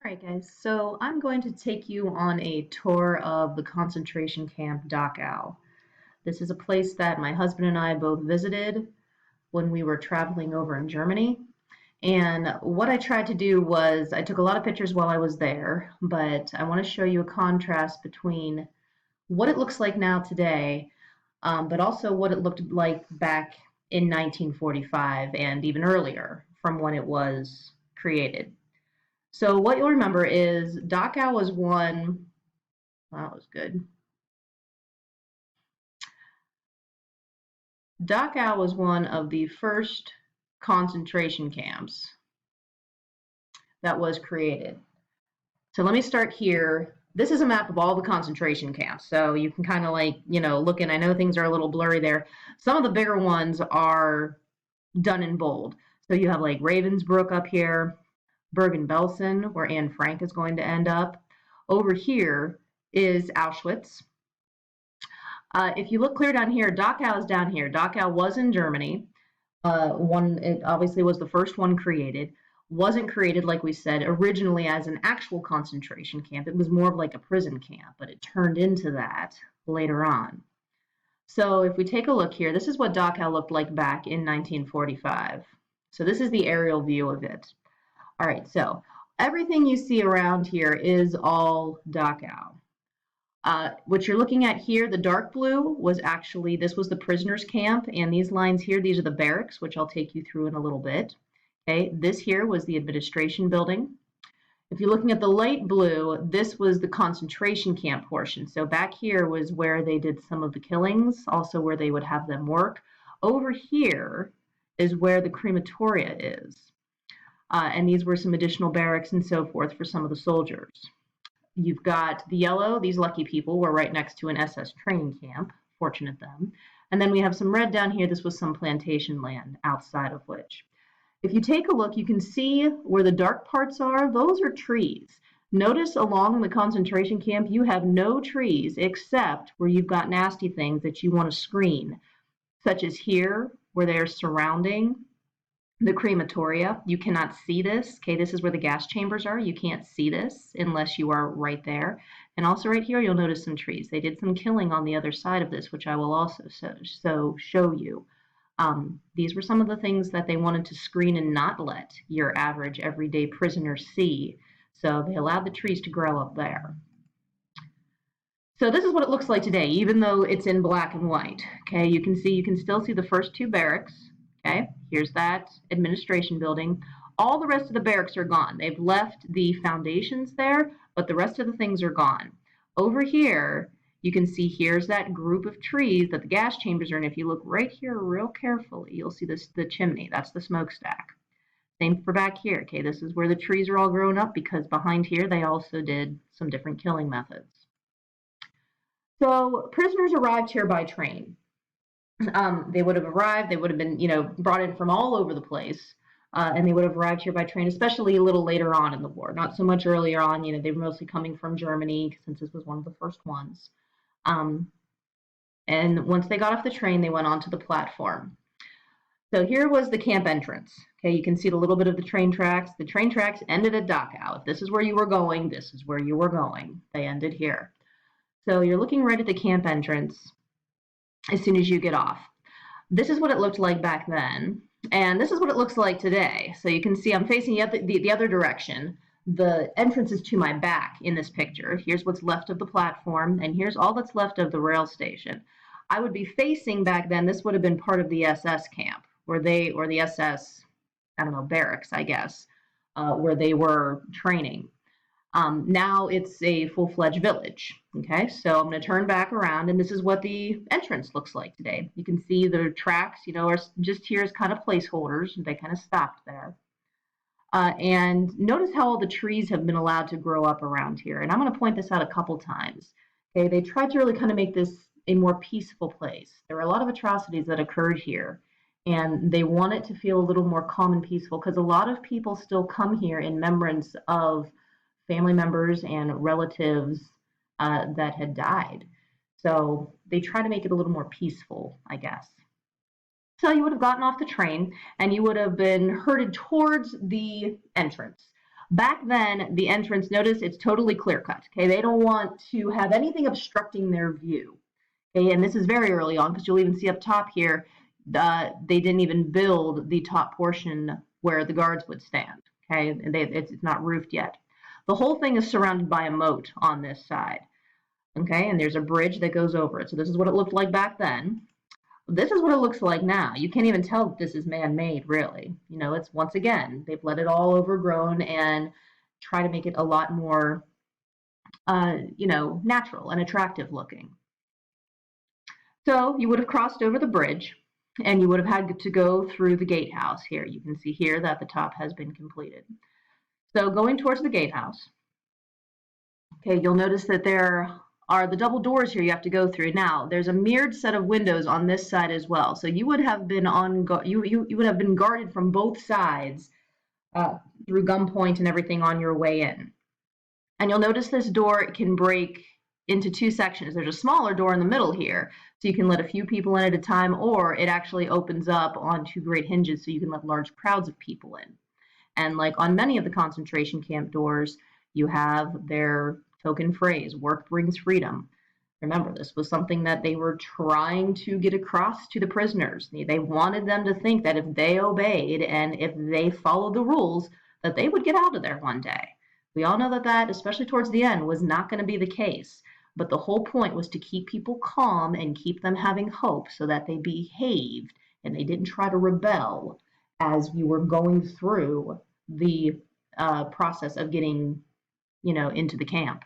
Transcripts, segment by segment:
All right, guys, so I'm going to take you on a tour of the concentration camp Dachau. This is a place that my husband and I both visited when we were traveling over in Germany. And what I tried to do was I took a lot of pictures while I was there, but I want to show you a contrast between what it looks like now today, but also what it looked like back in 1945 and even earlier from when it was created. So what you'll remember is Dachau was one. Wow, that was good. Dachau was one of the first concentration camps that was created. So let me start here. This is a map of all the concentration camps. So you can kind of look in. I know things are a little blurry there. Some of the bigger ones are done in bold. So you have like Ravensbrück up here, Bergen-Belsen, where Anne Frank is going to end up. Over here is Auschwitz. If you look clear down here, Dachau is down here. Dachau was in Germany. It obviously was the first one created. Wasn't created, like we said, originally as an actual concentration camp. It was more of like a prison camp, but it turned into that later on. So if we take a look here, this is what Dachau looked like back in 1945. So this is the aerial view of it. All right, so everything you see around here is all Dachau. What you're looking at here, the dark blue this was the prisoners camp, and these lines here, these are the barracks, which I'll take you through in a little bit. Okay, this here was the administration building. If you're looking at the light blue, this was the concentration camp portion. So back here was where they did some of the killings, also where they would have them work. Over here is where the crematoria is. And these were some additional barracks and so forth for some of the soldiers. You've got the yellow, these lucky people were right next to an SS training camp, fortunate them. And then we have some red down here. This was some plantation land outside of which. If you take a look, you can see where the dark parts are. Those are trees. Notice along the concentration camp, you have no trees except where you've got nasty things that you want to screen, such as here where they are surrounding the crematoria. You cannot see this. Okay, this is where the gas chambers are. You can't see this unless you are right there. And also right here, you'll notice some trees. They did some killing on the other side of this, which I will also show you. These were some of the things that they wanted to screen and not let your average everyday prisoner see. So they allowed the trees to grow up there. So this is what it looks like today, even though it's in black and white. Okay, you can still see the first two barracks. Okay, here's that administration building. All the rest of the barracks are gone. They've left the foundations there, but the rest of the things are gone. Over here, you can see here's that group of trees that the gas chambers are in. If you look right here real carefully, you'll see the chimney. That's the smokestack. Same for back here. Okay, this is where the trees are all grown up because behind here they also did some different killing methods. So prisoners arrived here by train. They would have arrived, they would have been, brought in from all over the place, and they would have arrived here by train, especially a little later on in the war. Not so much earlier on, they were mostly coming from Germany since this was one of the first ones. And once they got off the train, they went onto the platform. So here was the camp entrance. Okay, you can see a little bit of the train tracks. The train tracks ended at Dachau. If this is where you were going, this is where you were going. They ended here. So you're looking right at the camp entrance as soon as you get off. This is what it looked like back then, and this is what it looks like today. So you can see I'm facing the other direction. The entrance is to my back in this picture. Here's what's left of the platform, and here's all that's left of the rail station. I would be facing back then, this would have been part of the SS camp, or the SS, I don't know, barracks, I guess, where they were training. Now it's a full-fledged village. Okay, so I'm going to turn back around, and this is what the entrance looks like today. You can see the tracks, are just here as kind of placeholders. They kind of stopped there. And notice how all the trees have been allowed to grow up around here. And I'm going to point this out a couple times. Okay, they tried to really kind of make this a more peaceful place. There were a lot of atrocities that occurred here, and they want it to feel a little more calm and peaceful because a lot of people still come here in remembrance of family members and relatives that had died. So they try to make it a little more peaceful, I guess. So you would have gotten off the train and you would have been herded towards the entrance. Back then, the entrance, notice it's totally clear cut. Okay, they don't want to have anything obstructing their view. Okay, and this is very early on because you'll even see up top here, they didn't even build the top portion where the guards would stand. Okay, it's not roofed yet. The whole thing is surrounded by a moat on this side. Okay, and there's a bridge that goes over it. So this is what it looked like back then. This is what it looks like now. You can't even tell that this is man-made, really. You know, it's once again, they've let it all overgrown and try to make it a lot more, you know, natural and attractive looking. So you would have crossed over the bridge and you would have had to go through the gatehouse here. You can see here that the top has been completed. So going towards the gatehouse, okay, you'll notice that there are the double doors here you have to go through. Now, there's a mirrored set of windows on this side as well. So you would have been on you would have been guarded from both sides through gunpoint and everything on your way in. And you'll notice this door can break into two sections. There's a smaller door in the middle here, so you can let a few people in at a time, or it actually opens up on two great hinges so you can let large crowds of people in. And like on many of the concentration camp doors, you have their token phrase, work brings freedom. Remember, this was something that they were trying to get across to the prisoners. They wanted them to think that if they obeyed and if they followed the rules, that they would get out of there one day. We all know that that, especially towards the end, was not going to be the case. But the whole point was to keep people calm and keep them having hope so that they behaved and they didn't try to rebel as you were going through the process of getting, you know, into the camp.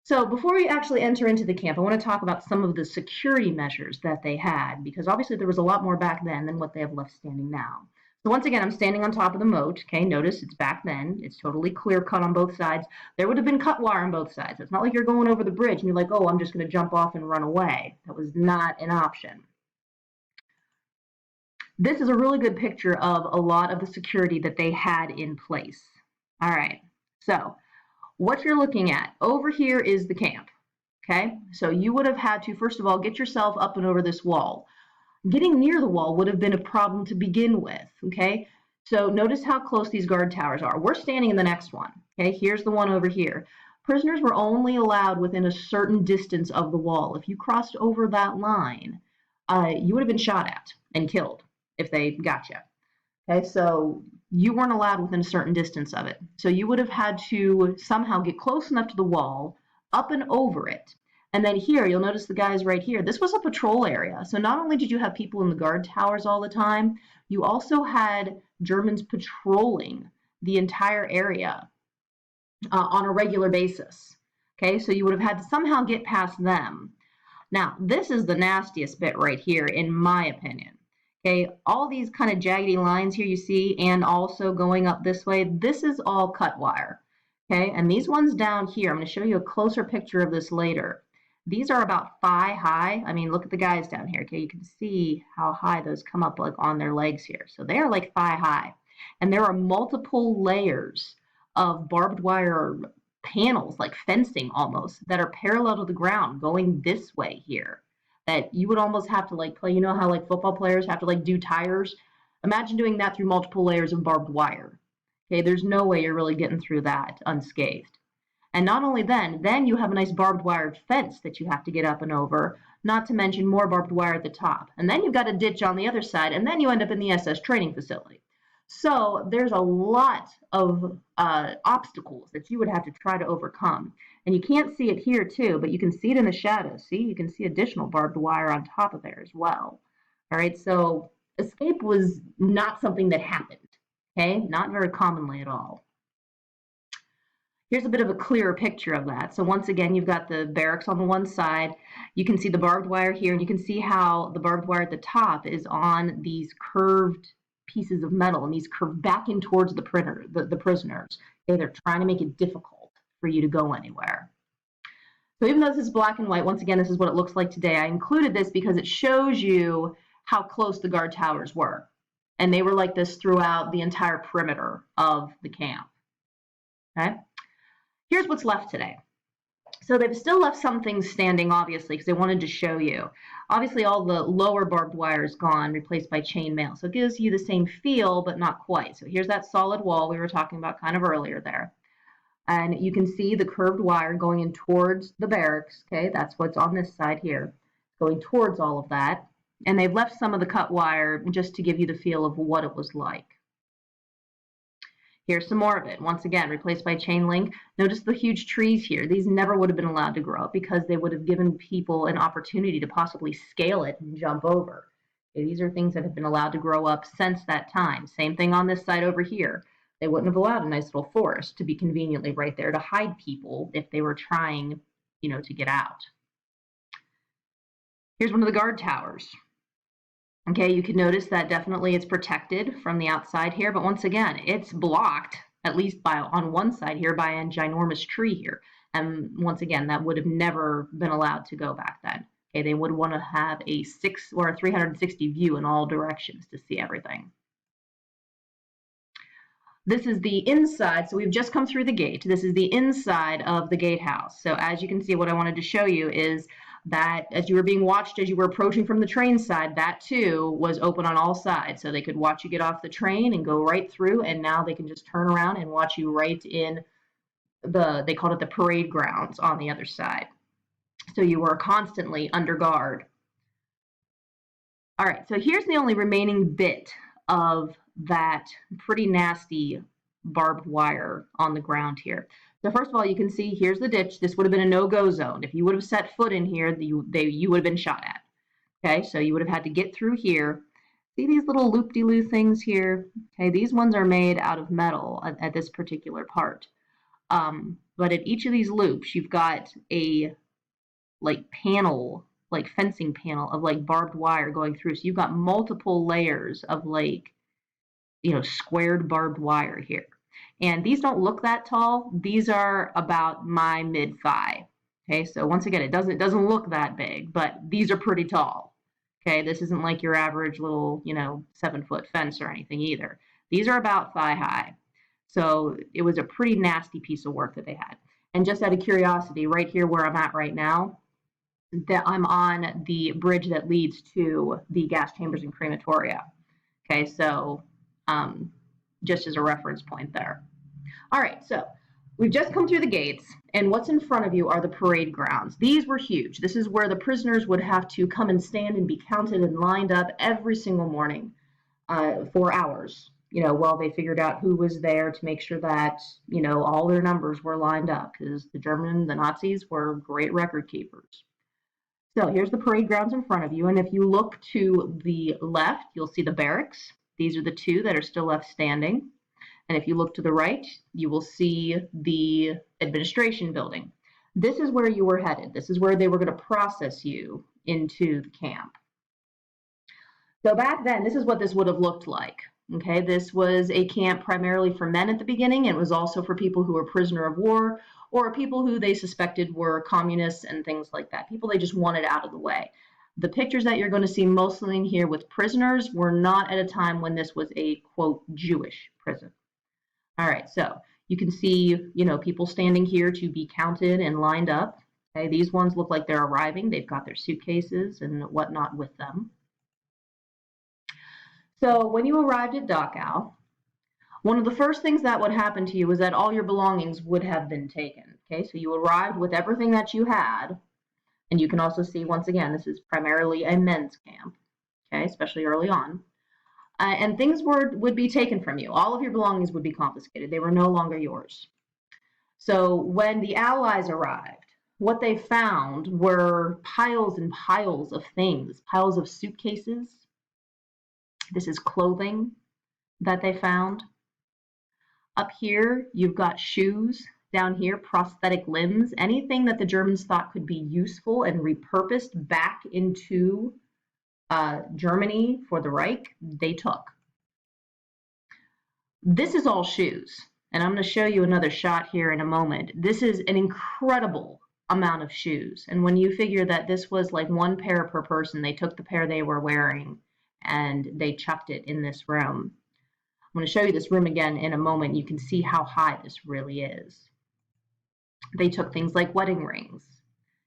So before we actually enter into the camp, I want to talk about some of the security measures that they had, because obviously there was a lot more back then than what they have left standing now. So once again, I'm standing on top of the moat. Okay, notice it's back then. It's totally clear cut on both sides. There would have been cut wire on both sides. It's not like you're going over the bridge and you're like, oh, I'm just going to jump off and run away. That was not an option. This is a really good picture of a lot of the security that they had in place. All right, so what you're looking at over here is the camp. Okay, so you would have had to, first of all, get yourself up and over this wall. Getting near the wall would have been a problem to begin with. Okay, so notice how close these guard towers are. We're standing in the next one. Okay, here's the one over here. Prisoners were only allowed within a certain distance of the wall. If you crossed over that line, you would have been shot at and killed if they got you. Okay, so you weren't allowed within a certain distance of it. So you would have had to somehow get close enough to the wall, up and over it. And then here, you'll notice the guys right here. This was a patrol area. So not only did you have people in the guard towers all the time, you also had Germans patrolling the entire area on a regular basis. Okay, so you would have had to somehow get past them. Now, this is the nastiest bit right here, in my opinion. Okay, all these kind of jaggedy lines here you see, and also going up this way, this is all cut wire. Okay, and these ones down here, I'm going to show you a closer picture of this later. These are about thigh high. I mean, look at the guys down here. Okay, you can see how high those come up like on their legs here. So they are like thigh high. And there are multiple layers of barbed wire panels, like fencing almost, that are parallel to the ground going this way here. That you would almost have to like play, you know how like football players have to like do tires? Imagine doing that through multiple layers of barbed wire. Okay, there's no way you're really getting through that unscathed. And not only then you have a nice barbed wire fence that you have to get up and over, not to mention more barbed wire at the top. And then you've got a ditch on the other side, and then you end up in the SS training facility. So there's a lot of obstacles that you would have to try to overcome. And you can't see it here too, but you can see it in the shadows. See, you can see additional barbed wire on top of there as well. All right, so escape was not something that happened, okay? Not very commonly at all. Here's a bit of a clearer picture of that. So once again, you've got the barracks on the one side. You can see the barbed wire here, and you can see how the barbed wire at the top is on these curved pieces of metal, and these curve back in towards the prisoners. Okay, they're trying to make it difficult for you to go anywhere. So even though this is black and white, once again, this is what it looks like today. I included this because it shows you how close the guard towers were. And they were like this throughout the entire perimeter of the camp. Okay? Here's what's left today. So they've still left some things standing, obviously, because they wanted to show you. Obviously, all the lower barbed wire is gone, replaced by chain mail. So it gives you the same feel, but not quite. So here's that solid wall we were talking about kind of earlier there. And you can see the curved wire going in towards the barracks. Okay, that's what's on this side here, going towards all of that. And they've left some of the cut wire just to give you the feel of what it was like. Here's some more of it. Once again, replaced by chain link. Notice the huge trees here. These never would have been allowed to grow up because they would have given people an opportunity to possibly scale it and jump over. Okay, these are things that have been allowed to grow up since that time. Same thing on this side over here. They wouldn't have allowed a nice little forest to be conveniently right there to hide people if they were trying, to get out. Here's one of the guard towers. Okay, you can notice that definitely it's protected from the outside here, but once again, it's blocked, at least on one side here, by a ginormous tree here. And once again, that would have never been allowed to go back then. Okay, they would want to have a 360 view in all directions to see everything. This is the inside, so we've just come through the gate. This is the inside of the gatehouse. So as you can see, what I wanted to show you is that as you were being watched, as you were approaching from the train side, that too was open on all sides. So they could watch you get off the train and go right through, and now they can just turn around and watch you right in they called it the parade grounds on the other side. So you were constantly under guard. All right, so here's the only remaining bit of that pretty nasty barbed wire on the ground here. So first of all, you can see here's the ditch. This would have been a no-go zone. If you would have set foot in here, you would have been shot at. Okay, so you would have had to get through here. See these little loop-de-loo things here? Okay, these ones are made out of metal at this particular part. But at each of these loops, you've got a panel, like fencing panel of barbed wire going through. So you've got multiple layers of squared barbed wire here. And these don't look that tall. These are about my mid-thigh. Okay, so once again, it doesn't look that big, but these are pretty tall. Okay, this isn't like your average little, 7-foot fence or anything either. These are about thigh high. So it was a pretty nasty piece of work that they had. And just out of curiosity, right here where I'm at right now, that I'm on the bridge that leads to the gas chambers and crematoria. Okay, so just as a reference point there. All right, so we've just come through the gates, and what's in front of you are the parade grounds. These were huge. This is where the prisoners would have to come and stand and be counted and lined up every single morning for hours, while they figured out who was there to make sure that, all their numbers were lined up, because the Nazis were great record keepers. So here's the parade grounds in front of you, and if you look to the left, you'll see the barracks. These are the two that are still left standing. And if you look to the right, you will see the administration building. This is where you were headed. This is where they were going to process you into the camp. So back then, this is what this would have looked like. Okay, this was a camp primarily for men at the beginning. It was also for people who were prisoner of war or people who they suspected were communists and things like that. People they just wanted out of the way. The pictures that you're going to see mostly in here with prisoners were not at a time when this was a, quote, Jewish prison. All right, so you can see, people standing here to be counted and lined up. Okay, these ones look like they're arriving. They've got their suitcases and whatnot with them. So when you arrived at Dachau, one of the first things that would happen to you was that all your belongings would have been taken. Okay, so you arrived with everything that you had, and you can also see, once again, this is primarily a men's camp, okay, especially early on. And things would be taken from you. All of your belongings would be confiscated. They were no longer yours. So when the Allies arrived, what they found were piles and piles of things, piles of suitcases. This is clothing that they found. Up here, you've got shoes. Down here, prosthetic limbs. Anything that the Germans thought could be useful and repurposed back into Germany for the Reich, they took. This is all shoes, and I'm going to show you another shot here in a moment. This is an incredible amount of shoes, and when you figure that this was like one pair per person, they took the pair they were wearing and they chucked it in this room. I'm going to show you this room again in a moment. You can see how high this really is. They took things like wedding rings.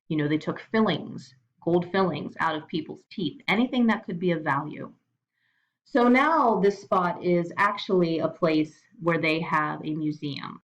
They took fillings, gold fillings out of people's teeth, anything that could be of value. So now this spot is actually a place where they have a museum.